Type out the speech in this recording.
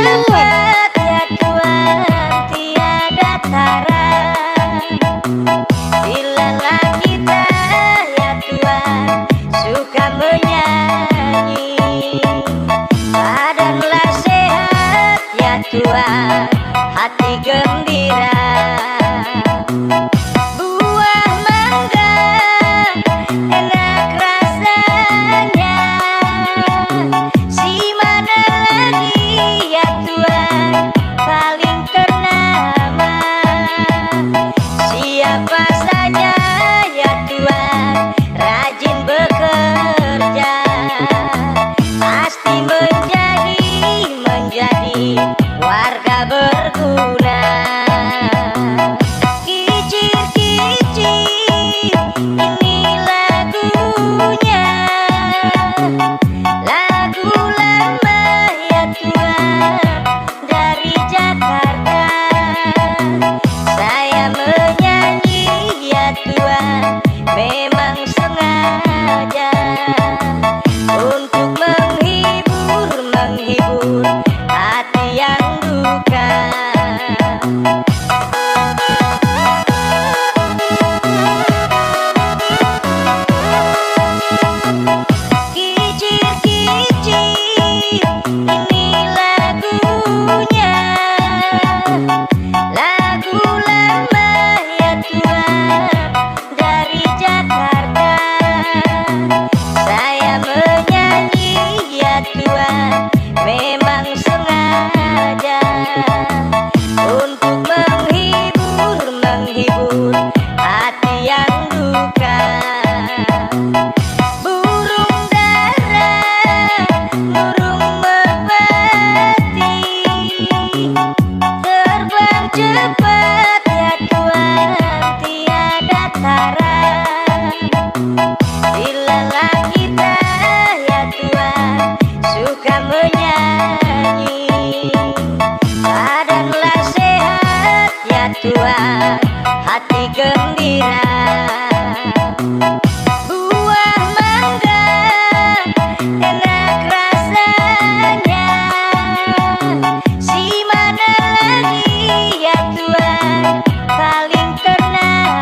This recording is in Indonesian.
cepat ya Tuhan, tiada tara. Bila kita ya Tuhan suka menyanyi, badanlah sehat ya Tuhan, hati gembira. Buah mangga enak rasanya, si mana lagi ya Tuhan paling ternama. Siapa saja ya Tuhan rajin bekerja, pasti menjadi warga berguna. Kicir-kicir ini lagunya, lagu lama ya Tuhan dari Jakarta. Saya menyanyi ya Tuhan memang sengaja untuk menghibur hati yang duka. Kicir-kicir ini lagunya, lagu lama ya Tuhan dari Jakarta. Saya menyanyi ya Tuhan memang sengaja untuk menghibur hati yang duka. Burung dara, burung merpati, terbang cepat ya Tuhan, tiada tara. Bila kita ya Tuhan suka menyanyi, badanlah sehat ya Tuhan, hati gembira.